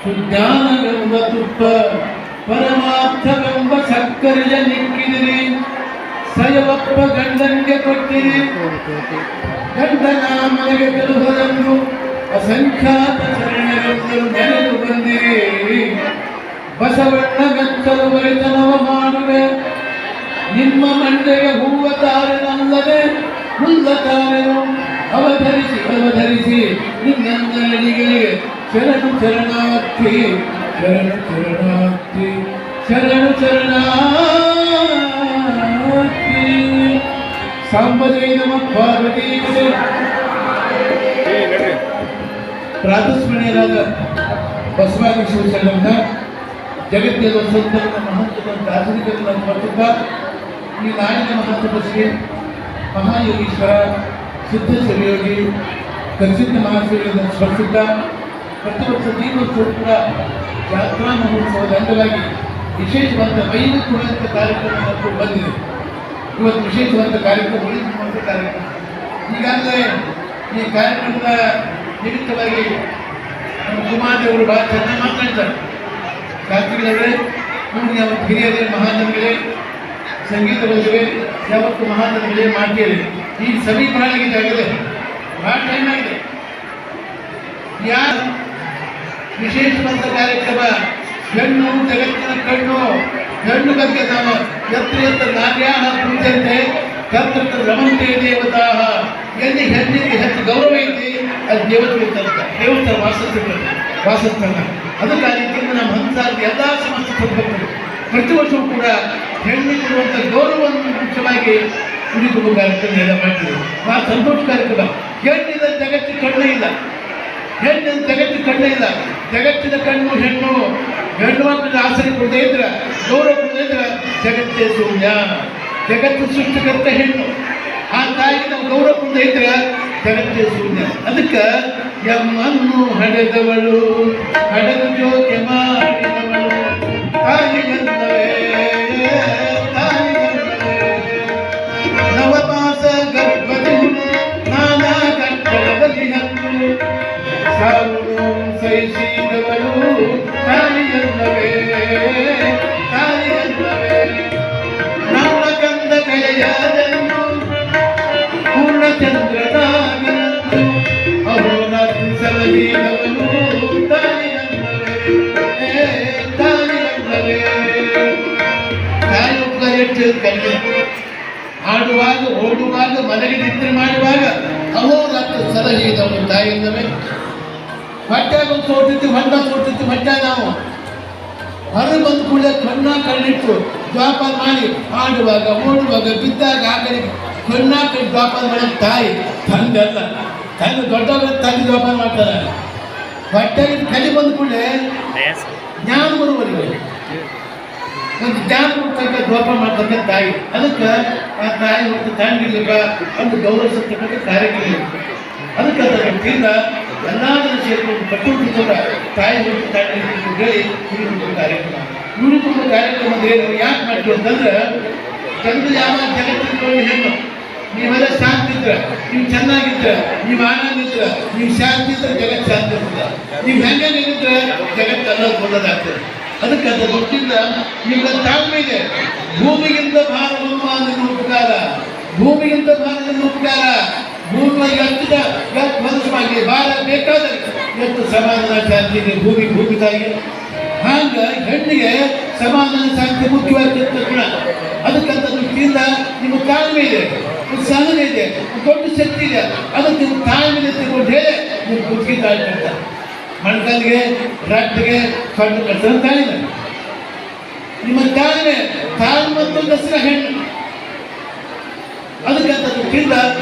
ಸುಜ್ಞಾನವೆಂಬ ತುಪ್ಪ ಪರಮಾರ್ಥವೆಂಬ ಸಕ್ಕರೆಯ ನಿಕ್ಕಿದಿರಿ ಸಯವಪ್ಪ ಗಂಡನಿಗೆ ಕೊಟ್ಟಿರಿ ಗಂಡನ ಮನೆಗೆ ಗೆಲುವುದನ್ನು ಅಸಂಖ್ಯಾತ ಶರಣರೆಂದರು ನೆನೆದು ಬಂದಿರಿ ಬಸವಣ್ಣ ಮೆಚ್ಚಲು ಬರಿತನವ ಮಾಡುವೆ ನಿಮ್ಮ ಮಂಡೆಗೆ ಹೂವ ತಾರೆನಲ್ಲದೆ ಹುಲ್ಲ ತಾರೆನು ಅವಧರಿಸಿ ನಿನ್ನೆಂದರಿಗೆ ಶರಣು ಶರಣಾರ್ಥಿ ಶರಣು ಶರಣಾರ್ಥಿ ಶರಣು ಶರಣಾರ್ಥಿ ಸಾಂಬಜೈ ನಮ ಪಾರ್ವತಿ ಪ್ರಾತಸ್ಮರಣೀಯರಾದ ಬಸವಾದಿ ಶಿವಶರಣನ ಜಗತ್ತಿನ ಸಂತನ ಮಹತ್ವದ ದಾರ್ಶನಿಕರನ್ನು ಸ್ಮರಿಸುತ್ತಾ ಈ ನಾಡಿನ ಮಹತ್ವದ ಶ್ರೀ ಮಹಾಯೋಗೀಶ್ವರ ಸಿದ್ಧ ಶಿವಯೋಗಿ ಕರ್ಸಿದ್ಧ ಮಹಾಶಿವರನ್ನು ಸ್ಮರಿಸುತ್ತಾ ಪ್ರತಿ ವರ್ಷ ದೀಪೋತ್ಸವ ಕೂಡ ಜಾತ್ರಾ ಮಹೋತ್ಸವದ ಅಂಗವಾಗಿ ವಿಶೇಷವಾದ ವೈವಿಧ್ಯವಾದ ಕಾರ್ಯಕ್ರಮ ಬಂದಿದೆ. ಇವತ್ತು ವಿಶೇಷವಾದ ಕಾರ್ಯಕ್ರಮ ಉಳಿದುಕೊಂಡ ಕಾರ್ಯಕ್ರಮ ಈಗಾಗಲೇ ಈ ಕಾರ್ಯಕ್ರಮದ ನಿಮಿತ್ತವಾಗಿ ನಮ್ಮ ಕುಮಾರದೇವರು ಬಹಳ ಚೆನ್ನಾಗಿ ಮಾತನಾಡ್ತಾರೆ. ಶಾಸ್ತ್ರಿಗಳವರೇ, ನೋಡಿ ಯಾವತ್ತು ಹಿರಿಯರೇ, ಮಹಾಜನಗಳೇ, ಸಂಗೀತಗಳಿವೆ, ಯಾವತ್ತು ಮಹಾಜನಗಳೇ ಮಾಡ್ತೀರಿ. ಈ ಸಭೆ ಬಹಳಗಿದೆ ಆಗಿದೆ, ಬಹಳ ಟೈಮ್ ಆಗಿದೆ. ಯಾರು ವಿಶೇಷವಾದ ಕಾರ್ಯಕ್ರಮ ಹೆಣ್ಣು ಜಗತ್ತಿನ ಕಣ್ಣು, ಹೆಣ್ಣು ಬಗ್ಗೆ ನಾವು ಎತ್ತರ ನಾರ್ಯಾಹ ಪೂಜಂತೆ ತತ್ರ ರಮಂತೆ ದೇವತಾ. ಎಲ್ಲಿ ಹೆಣ್ಣಿಗೆ ಹೆಚ್ಚು ಗೌರವ ಐತಿ ಅದು ದೇವತೆಗಳಿರ್ತ ದೇವತರ ವಾಸಸ್ಥಾನ. ಅದಕ್ಕಾಗಿ ನಮ್ಮ ಹಂಸಾರದ ಎಲ್ಲ ಸಮಸ್ಯೆ ಕೊಡಬೇಕು. ಪ್ರತಿ ವರ್ಷವೂ ಕೂಡ ಹೆಣ್ಣಿಗೆ ಕೊಡುವಂಥ ಗೌರವವನ್ನು ಮುಖ್ಯವಾಗಿ ಉಳಿದುವ ಕಾರ್ಯಕ್ರಮ ಎಲ್ಲ ಮಾಡ್ತೀವಿ. ಆ ಸಂತೋಷ ಕಾರ್ಯಕ್ರಮ. ಹೆಣ್ಣಿನ ಜಗತ್ತಿನ ಕಣ್ಣೇ ಇಲ್ಲ, ಹೆಣ್ಣಿನ ಜಗತ್ತಿನ ಕಣ್ಣೇ ಇಲ್ಲ. ಜಗತ್ತಿನ ಕಣ್ಣು ಹೆಣ್ಣು. ಹೆಣ್ಣು ಮಕ್ಕಳಿಗೆ ಆಸರೆ ಕೊಡದೇ ಇದ್ರೆ, ಗೌರವ ಕೊಡದೇ ಇದ್ರೆ ಜಗತ್ತೇ ಶೂನ್ಯ. ಜಗತ್ತು ಸೃಷ್ಟಿಕರ್ತ ಹೆಣ್ಣು. ಆ ತಾಯಿಗೆ ನಾವು ಗೌರವ ಕೊಡದೇ ಇದ್ರೆ ಜಗತ್ತೇ ಶೂನ್ಯ. ಅದಕ್ಕೆ ಎಮ್ಮನ್ನು ಹಡೆದವಳು ಹಡೆದು ಜೋಕೆ ಮಾಡಿದವಳು ತಾಯಿಗಂದವೇ ನವಮಾಸ ಗರ್ಭದಿ ನಾನಾ ಕಟ್ಟಡದಲ್ಲಿ ಹತ್ತು ಸಾವುದು ಸಹಿಸಿದವಳು ತಾಯಿಗಂದವೇ ತಾಯಿಗಂದವೇ ನಮ್ಮ ಕಂದ ಕಳೆಯಾದನ್ನು ಪೂರ್ಣಚಂದ್ರನಾಗನಂದು ಅಹೋರಾತ್ರಿ ಸಲಹಿದವನು ತಾಯಿಗಂದವೇ ತಾಯಿಗಂದವೇ. ತಾಯಿಯೊಬ್ಬ ಹೆಚ್ಚು ಕಣ್ಣು ಆಡುವಾಗ, ಓಡುವಾಗ, ಮನೆಗೆ ನಿದ್ರೆ ಮಾಡುವಾಗ ಅಹೋರಾತ್ರಿ ಸಲಹಿದವನು ತಾಯಿಗಂದವೇ. ಹೊಟ್ಟೆಗೆ ಒಂದು ತೋಟಿತ್ತು, ಹೊಂಡ ತೋಟಿತ್ತು, ಹೊಟ್ಟೆ ನಾವು ಹೊರಗೆ ಬಂದು ಕೂಡ ಕಣ್ಣಿಟ್ಟು ದ್ವಾಪಾರ ಮಾಡಿ ಆಡುವಾಗ, ಓಡುವಾಗ, ಬಿದ್ದಾಗ ಆ ಕಡೆ ಕಣ್ಣಾಕಿ ದ್ವಾಪಾರ ಮಾಡೋದು ತಾಯಿ. ತಂದೆಲ್ಲ ತಂದೆ ದೊಡ್ಡವರ ತಂದೆ ದ್ವಾಪಾರ ಮಾಡ್ತಾರೆ. ಹೊಟ್ಟೆಗೆ ಕಲಿ ಬಂದ ಕೂಡಲೇ ಜ್ಞಾನ ಬರುವವರಿಗೆ ಒಂದು ಜ್ಞಾನ ಕೊಡ್ತಕ್ಕ ದ್ವಾಪಾರ ಮಾಡ್ತಕ್ಕ ತಾಯಿ. ಅದಕ್ಕೆ ಆ ತಾಯಿ ಒಂದು ತಂಗಿರ್ಲಿಕ್ಕ ಒಂದು ಗೌರವಿಸತಕ್ಕಂಥ ಕಾರ್ಯಕ್ರಮ. ಅದಕ್ಕೆ ಅದರ ವ್ಯಕ್ತಿಯಿಂದ ಎಲ್ಲಾದರೂ ಸೇರಿಕೊಂಡು ಪಟ್ಟು ತಾಯಿ ಒಂದು ತಾಯಿ ಹೇಳಿ ಉಳಿದುಕೊಂಡ ಕಾರ್ಯಕ್ರಮ. ಉಳಿದುಕೊಂಡ ಕಾರ್ಯಕ್ರಮದ ಏನು ಯಾಕೆ ಮಾಡ್ತೀವಿ ಅಂತಂದ್ರೆ, ಜಗತ್ತು ಯಾವ ಜಗತ್ತಿನ ಹೆಣ್ಣು ನೀವೆಲ್ಲ ಶಾಂತಿ ಇದ್ರೆ, ನೀವು ಚೆನ್ನಾಗಿದ್ರೆ, ನೀವು ಆನಂದ ಇದ್ರೆ, ನೀವು ಶಾಂತಿ ಇದ್ರೆ ಜಗತ್ತು ಶಾಂತಿ ಇರ್ತದೆ. ನೀವು ಹೆಂಗೆ ನಿಲ್ಲಿದ್ರೆ ಜಗತ್ತೆಲ್ಲ ಒಳ್ಳೆದಾಗ್ತದೆ. ಅದಕ್ಕೆ ಅದರ ಗೊತ್ತಿಲ್ಲ ನಿಮ್ಗೆ ತಾಳ್ಮೆ ಇದೆ. ಭೂಮಿಗಿಂತ ಭಾರವಮ್ಮ ನಿಮ್ಮ ಉಪಕಾರ, ಭೂಮಿಗಿಂತ ಭಾರ ನಿಮ್ಮ ಉಪಕಾರ. ಭೂಮಿಗೆ ಹಚ್ಚಿದ ಎಷ್ಟು ಮನಸ್ಸಾಗಿ ಭಾರ ಬೇಕಾದ ಎಷ್ಟು ಸಮಾಧಾನ ಶಾಂತಿ ಇದೆ ಭೂಮಿ ತಾಯಿಗೆ. ಹಾಗ ಹೆಣ್ಣಿಗೆ ಸಮಾಧಾನ ಶಾಂತಿ ಮುಖ್ಯವಾಗಿ ಗುಣ. ಅದಕ್ಕಂತ ದೃಷ್ಟಿಯಿಂದ ನಿಮ್ಮ ತಾಳ್ಮೆ ಇದೆ, ಸಹನೆ ಇದೆ, ದೊಡ್ಡ ಶಕ್ತಿ ಇದೆ. ಅದಕ್ಕೆ ನಿಮ್ಮ ತಾಳ್ಮೆ ತಗೊಂಡು ಹೇಳಿ ನಿಮ್ಮ ಬುದ್ಧಿ ತಾಳ್ಕೊಂಡ ಮಣ್ಕಲ್ಗೆ ರಾತ್ರಿಗೆ ಕಣ್ಣು ಕಟ್ಟದ ತಾಳಿದೆ. ನಿಮ್ಮ ತಾಳ್ಮೆ ಮತ್ತೊಂದು ಹೆಸರ ಹೆಣ್ಣು. ಅದಕ್ಕಂತ ದೃಷ್ಟಿಯಿಂದ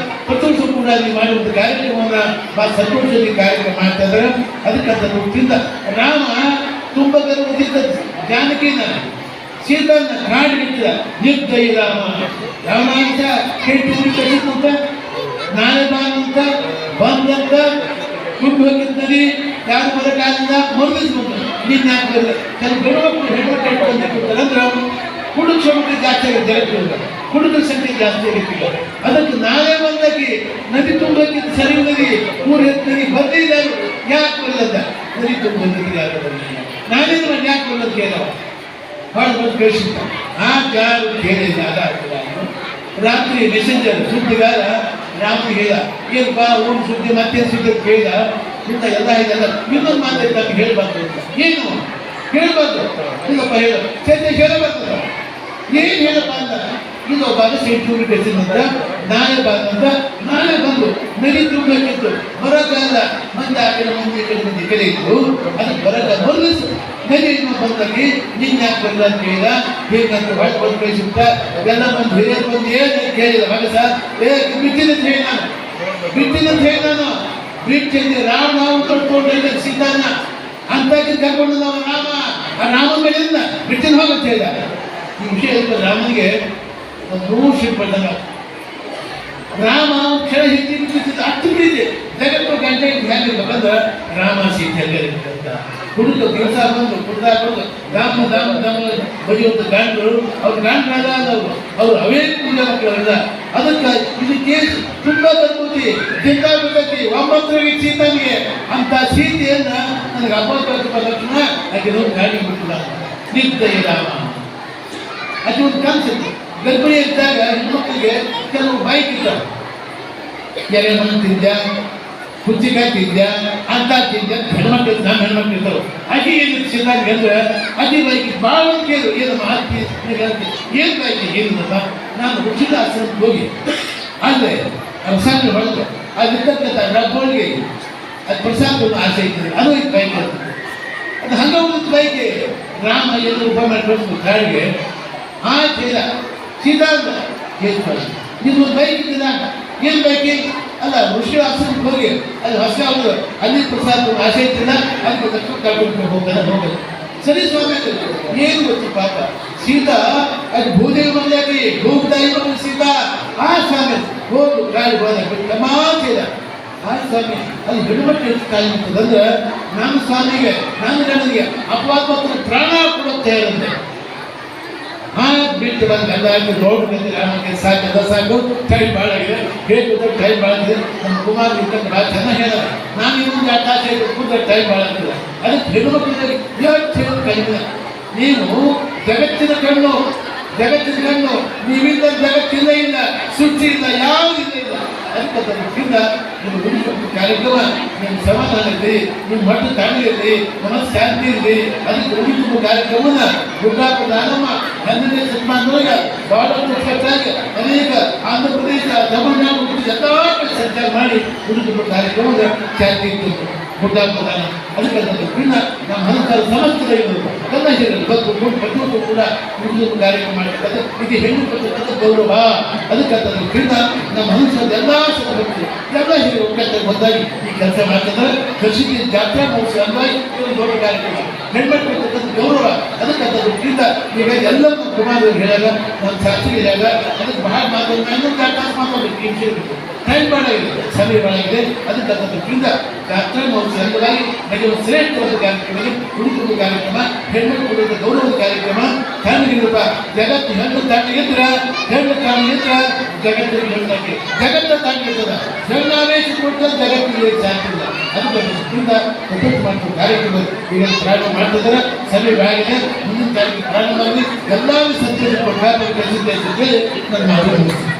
ಪ್ರತಿ ವರ್ಷ ಕೂಡ ಅಲ್ಲಿ ಮಾಡುವಂಥ ಕಾರ್ಯಕ್ರಮವನ್ನು ಭಾಳ ಸಂತೋಷದಲ್ಲಿ ಕಾರ್ಯಕ್ರಮ ಮಾಡ್ತಾ ಇದ್ದಾರೆ. ಅದಕ್ಕಂತ ದೃಷ್ಟಿಯಿಂದ ರಾಮ ತುಂಬ ಗರ್ವದಿಂದ ಜಾನಕಿನ ಸೀತನ್ನ ಕಾಡಿಗಿಟ್ಟಿದ ನಿರ್ದಯಿ ರಾಮ. ರಾಮಾಂಶ ಕೆಟ್ಟು ಕಟ್ಟಿದಂತ ನಾಳೆ ಬಾನಂತ ಬಂದಂತ ಕುಂಟು ಹೋಗಿದ್ದಲ್ಲಿ ಯಾರು ಬರಕಾಲಿಂದ ಮರುಗಿಸ್ಬೋದು. ನಿನ್ನ ಯಾಕೆ ಬರಲ್ಲ ಕೆಲವು ಗಣಮಕ್ಕಳು ಹೆಣ್ಮಕ್ಳು ಇಟ್ಕೊಂಡ್ರೆ ಹುಡುಗ ಸಂಖ್ಯೆ ಜಾಸ್ತಿ ಆಗುತ್ತೆ. ಜಗತ್ತಿನ ಹುಡುಗರ ಸಂಖ್ಯೆ ಜಾಸ್ತಿ ಆಗಿತ್ತಿಲ್ಲ. ಅದಕ್ಕೆ ನಾಳೆ ಬಂದಾಕಿ ನದಿ ತುಂಬಕ್ಕೆ ಸರಿ ನದಿ 3 ನದಿ ಬಂದಿದ್ದಾರೆ. ಯಾಕೆ ಬರಲ್ಲದ ನದಿ ತುಂಬ ಬಂದಿದ್ದಾರೆ. ನಾನೇನು ಮಾಡಿ ಯಾಕೆ ಬಂದದ್ದು ಕೇಳವ ಹೊಡೆ ಬಂದು ಕಳಿಸಿದ್ದ ಆ ಯಾರು ಕೇಳಿಲ್ಲ ಅದಾಗ್ತದ ರಾತ್ರಿ ಮೆಸೆಂಜರ್ ಸುದ್ದಿಗಾರ ರಾತ್ರಿ ಹೇಳಿದ ಏನು ಬಾ ಊರು ಸುದ್ದಿ ಮತ್ತೇನು ಸುದ್ದಿ ಕೇಳಿದ ಇಂಥ ಎಲ್ಲ ಇದೆಲ್ಲ ಇನ್ನೊಂದು ಮಾತಾಡಿ ನಮ್ಗೆ ಹೇಳ್ಬಾರ್ದು ಅಂತ ಏನು ಹೇಳ್ಬಾರ್ದು ಇಲ್ಲಪ್ಪ ಹೇಳು ಸದ್ಯ ಹೇಳಬಾರ್ದು ಏನು ಹೇಳಪ್ಪ ಅಂತ ಇದು ಒಬ್ಬ ಸೆಂಟ್ಯೂರಿ ಬೆಸಿದಂತ ನಾಳೆ ಬಂದಂತ ನಾಳೆ ಬಂದು ನದಿ ತುಂಬಬೇಕಿತ್ತು ಬರೋಕ್ಕಲ್ಲ ಮಂದಿ ಆ ಕಡೆ ಮಂದಿ ಕಡೆ ಇತ್ತು ಅದಕ್ಕೆ ಬರೋಕ್ಕ ಮೊದಲು ನದಿ ಬಂದಲ್ಲಿ ನಿನ್ನ ಯಾಕೆ ಬರಲ್ಲ ಅಂತ ಹೇಳಿದ ಹೇಗಂತ ಹೊಳೆ ಬಂದು ಕಳಿಸುತ್ತ ಎಲ್ಲ ಮಂದಿ ಹಿರಿಯರು ಬಂದು ಏನು ಕೇಳಿದ ಮಗ ಸರ್ ಬಿಟ್ಟಿನಂತ ಹೇಳಿ ನಾನು ಬಿಟ್ಟಿನಂತ ಹೇಳಿ ನಾನು ಬಿಟ್ಟಿದ್ದೆ ರಾಮ ಕಟ್ಕೊಂಡು ಸಿದ್ಧಾನ ಅಂತ ಕರ್ಕೊಂಡು ನಾವು ರಾಮ ಆ ರಾಮನ ಮೇಲಿಂದ ಬಿಟ್ಟಿನ ಹೋಗಂತ ಹೇಳಿದ ಈ ವಿಷಯ ರಾಮನಿಗೆ ಒಂದು 100 ಶಿಪ್ ಬಂದಾಗ ರಾಮ ಕ್ಷಣ ಹಿಂದೆ ಅಷ್ಟು ಬಿಡಿದೆ ಜಗತ್ತು ಗಂಟೆ ಹೇಗಿರ್ಬೇಕಂದ್ರೆ ರಾಮ ಸೀತೆ ಅಂತ ಕುಡಿದು ಕೆಲಸ ಬಂದು ಕುಡ್ದಾಗ ಬಂದು ದಾಮ ಬರೆಯುವಂಥ ಗಾಂಡ್ರು ಅವ್ರ ಗಾಂಡ್ರಾದ ಅವ್ರು ಅವೇ ಕುಡಿದ ಮಕ್ಕಳಲ್ಲ ಅದಕ್ಕೆ ಇದಕ್ಕೆ ತುಂಬ ಅನುಭೂತಿ ಜಿಂದಾಬಿಡ್ತೈತಿ ಒಂಬತ್ತರಿಗೆ ಸೀತನಿಗೆ ಅಂತ ಸೀತೆಯನ್ನ ನನಗೆ 50 ಲಕ್ಷಣ ಆಕೆ ನೋಡಿ ಗಾಡಿ ಬಿಟ್ಟಿಲ್ಲ ನಿಂತ ರಾಮ ಅದು ಒಂದು ಕಾನ್ಸೆಪ್ಟ್ ಗರ್ಭಿಣಿ ಇದ್ದಾಗ ಹೆಣ್ಮಕ್ಳಿಗೆ ಕೆಲವು ಬೈಕ್ ಇದ್ದಾವೆ ಎರೆ ಮಣ್ಣು ತಿಂದ್ಯಾ ಕುಚ್ಚಿಕಾಯಿ ತಿಂದ್ಯಾ ಅಂತ ತಿಂದ್ಯಾ ಹೆಣ್ಮಕ್ಳು ನಮ್ಮ ಹೆಣ್ಮಕ್ಳು ಇರ್ತಾವೆ ಅಗಿ ಏನು ಸಿದ್ಧಾಂಗ ಅಂದ್ರೆ ಅದಿ ಬೈಕ್ ಭಾಳ ಒಂದು ಕೇಳು ಏನು ಮಾತಿ ಏನು ಬೈಕ್ ಏನಿಲ್ಲಪ್ಪ ನಾನು ಉಚಿತ ಆಶ್ರಮಕ್ಕೆ ಹೋಗಿ ಅಂದರೆ ಪ್ರಸಾದ ಹೊಡೆದು ಅದಿರ್ತಕ್ಕಂಥ ಡಬ್ಬೋಳಿಗೆ ಅದು ಪ್ರಸಾದ ಆಸೆ ಇರ್ತದೆ ಅದು ಇದು ಬೈಕ್ ಇರ್ತದೆ ಅದು ಹಂಗ ಒಂದು ಬೈಕ್ ರಾಮ ಎಲ್ಲರೂ ಉಪ ಮಾಡ್ಕೊಂಡು ಗಾಡಿಗೆ ಆ ಚೀಲ ಸೀದಾ ಏನು ಮಾಡಿ ನಿಮ್ಮೊಂದು ಬೈಕ್ ಇದ್ದಿಲ್ಲ ಏನು ಬೈಕಿ ಅಲ್ಲ ಋಷಿ ಆಶ್ರಮಕ್ಕೆ ಹೋಗಿ ಅದು ಹೊಸ ಅವರು ಅಲ್ಲಿ ಪ್ರಸಾದ ಆಸೆ ಇರ್ತಿಲ್ಲ ಅದಕ್ಕೆ ಕರ್ಕೊಂಡು ಹೋಗೋದು ಸರಿ ಸ್ವಾಮಿ ಏನು ಗೊತ್ತು ಪಾಪ ಸೀತಾ ಅದು ಭೂದೇವಿ ಮನೆಯಾಗಿ ಭೂತಾಯಿ ಮನೆ ಸೀತಾ ಆ ಸ್ವಾಮಿ ಹೋಗು ಗಾಡಿ ಹೋದ ಬಿಟ್ಟು ಮಾತಿಲ್ಲ ಆ ಸ್ವಾಮಿ ಅಲ್ಲಿ ಹೆಣ್ಣುಮಕ್ಕಳು ಎಷ್ಟು ಕಾಯಿ ಮಾಡ್ತದಂದ್ರೆ ನಮ್ಮ ಸ್ವಾಮಿಗೆ ನಮ್ಮ ಗಣನಿಗೆ ಅಪವಾದ ಪ್ರಾಣ ಕೊಡುತ್ತೆ ಇರುತ್ತೆ ಆ ಬಿಟ್ಟು ಬಂದು ಎಲ್ಲ ಆಯ್ತು ರೋಡ್ ಬಂದಿಲ್ಲ ಸಾಕು ಎಲ್ಲ ಸಾಕು ಟೈಮ್ ಭಾಳ ಆಗಿದೆ ಹೇಳ್ಬೋದು ಟೈಮ್ ಭಾಳ ಆಗಿದೆ ನಮ್ಮ ಕುಮಾರ್ ಇದ್ದಂಗೆ ಭಾಳ ಚೆನ್ನಾಗಿ ಹೇಳೋದು ನಾನು ಇನ್ನೊಂದು ಆಕಾಶ ಕೂತ ಟೈಮ್ ಭಾಳ ಆಗ್ತದೆ ಅದಕ್ಕೆ ಹೆಣ್ಣುಮಕ್ಕಳಿಗೆ ಇವತ್ತು ಕಡಿಮೆ ನೀವು ಜಗತ್ತಿನ ಕಣ್ಣು ನೀವಿಂದ ಜಗತ್ತಿಲ್ಲ ಇಲ್ಲ ಸೃಷ್ಟಿ ಇಲ್ಲ ಯಾವುದಿಲ್ಲ ಇಲ್ಲ ಅದಕ್ಕೆ ಅದಕ್ಕಿಂತ ನಿಮ್ಮ ಗುರುಶಕ್ತಿ ಕಾರ್ಯಕ್ರಮ ನಿಮ್ಮ ಸಮಾಧಾನ ಇರಲಿ ನಿಮ್ಮ ಮಟ್ಟ ತಾಳಿರಲಿ ಮನಸ್ಸು ಶಾಂತಿ ಇರಲಿ ಅದಕ್ಕೆ ಉಳಿದುಂಬ ಕಾರ್ಯಕ್ರಮನ ಗುಡ್ಡಾಪುರ ನಾಗಮ್ಮ 12ನೇ ಶತಮಾನದೊಳಗೆ ಬಹಳಷ್ಟು ಖರ್ಚಾಗಿ ಅನೇಕ ಆಂಧ್ರ ಪ್ರದೇಶ ತಮಿಳುನಾಡು ಎಲ್ಲ ಕಡೆ ಸಂಚಾರ ಮಾಡಿ ಉಳಿದುಂಬ ಕಾರ್ಯಕ್ರಮದ ಶಾಂತಿ ಇತ್ತು ಗುಡ್ಡಾಪುರ ಅದಕ್ಕೆ ಅದಕ್ಕಿಂತ ನಮ್ಮ ಮನಸ್ಸರ ಸಮಸ್ಯೆ ಎಲ್ಲ ಹೇಳಲು ಪ್ರತಿಯೊಂದು ಕೂಡ ಉಳಿದುಂಬ ಕಾರ್ಯಕ್ರಮ ಮಾಡಿರ್ತದೆ ಇದು ಹೆಣ್ಣು ಪಟ್ಟದ ಗೌರವ ಅದಕ್ಕೆ ಅದಕ್ಕಿಂತ ನಮ್ಮ ಮನಸ್ಸಲ್ಲಿ ಎಲ್ಲ ಸದಸ್ಯರು ಎಲ್ಲ ಹೇಳಿ ಒಕ್ಕಟ್ಟೆ ಒಂದಾಗಿ ಈ ಕೆಲಸ ಮಾಡ್ತಿದ್ದಾರೆ ಕೃಷಿಗೆ ಜಾತ್ರಾ ಮಹೋತ್ಸವ ಅಂದಾಗಿ ಒಂದು ದೊಡ್ಡ ಕಾರ್ಯಕ್ರಮ ಹೆಣ್ಮಕ್ಳು ಗೌರವ ಅದಕ್ಕೆ ಅದಕ್ಕಿಂತ ಈಗ ಎಲ್ಲ ಕುಮಾರರು ಹೇಳಾಗ ನಮ್ಮ ಶಾಸ್ತ್ರಿ ಹೇಳಾಗ ಅದಕ್ಕೆ ಬಹಳ ಮಾತಾಡೋದು ಇನ್ನೊಂದು ತಾಸು ಮಾತಾಡಬೇಕು ಟೈಮ್ ಭಾಳಾಗಿದೆ ಸಮಯ ಭಾಳಾಗಿದೆ ಅದಕ್ಕೆ ಅದಕ್ಕಿಂತ ಜಾತ್ರಾ ಮಹೋತ್ಸವ ಎಂಬುದಾಗಿ ನಡೆಯುವ ಶ್ರೇಷ್ಠವಾದ ಕಾರ್ಯಕ್ರಮಕ್ಕೆ ಉಳಿದುಕೊಂಡ ಕಾರ್ಯಕ್ರಮ ಹೆಣ್ಮಕ್ಳು ಗೌರವದ ಕಾರ್ಯಕ್ರಮ ಹೆಣ್ಣಿಗಿರುವ ಜಗತ್ತು ಹೆಣ್ಣು ತಾಂಡಿಗಿದ್ರ ಹೆಣ್ಣು ತಾಂಡಿಗಿದ್ರ ಜಗತ್ತಿಗೆ ಹೆಣ್ಣಾಗಿ ಜಗತ್ತ ತಾಂಡಿರ್ತದ ಹೆಣ್ಣಾವೇಶ ಕೊಟ್ಟ ಜಗತ್ತಿಗೆ ಸಾಕಿಲ್ಲ ಅದಕ್ಕಿಂತ ಉಪಯೋಗ ಮಾಡುವ ಕಾರ್ಯಕ್ರಮ ಈಗ ಪ್ರಾರಂಭ ಮಾಡ್ತಿದ್ದಾರೆ ಸಮಯ ಭಾಳಾಗಿದೆ ಮುಂದಿನ ಕಾರ್ಯಕ್ರಮ ಪ್ರಾರಂಭ ಮಾಡಿ ಎಲ್ಲರೂ ಸಂತೋಷ ಪ್ರಕಾರ ಕೆಲಸ ನನ್ನ ಮಾತು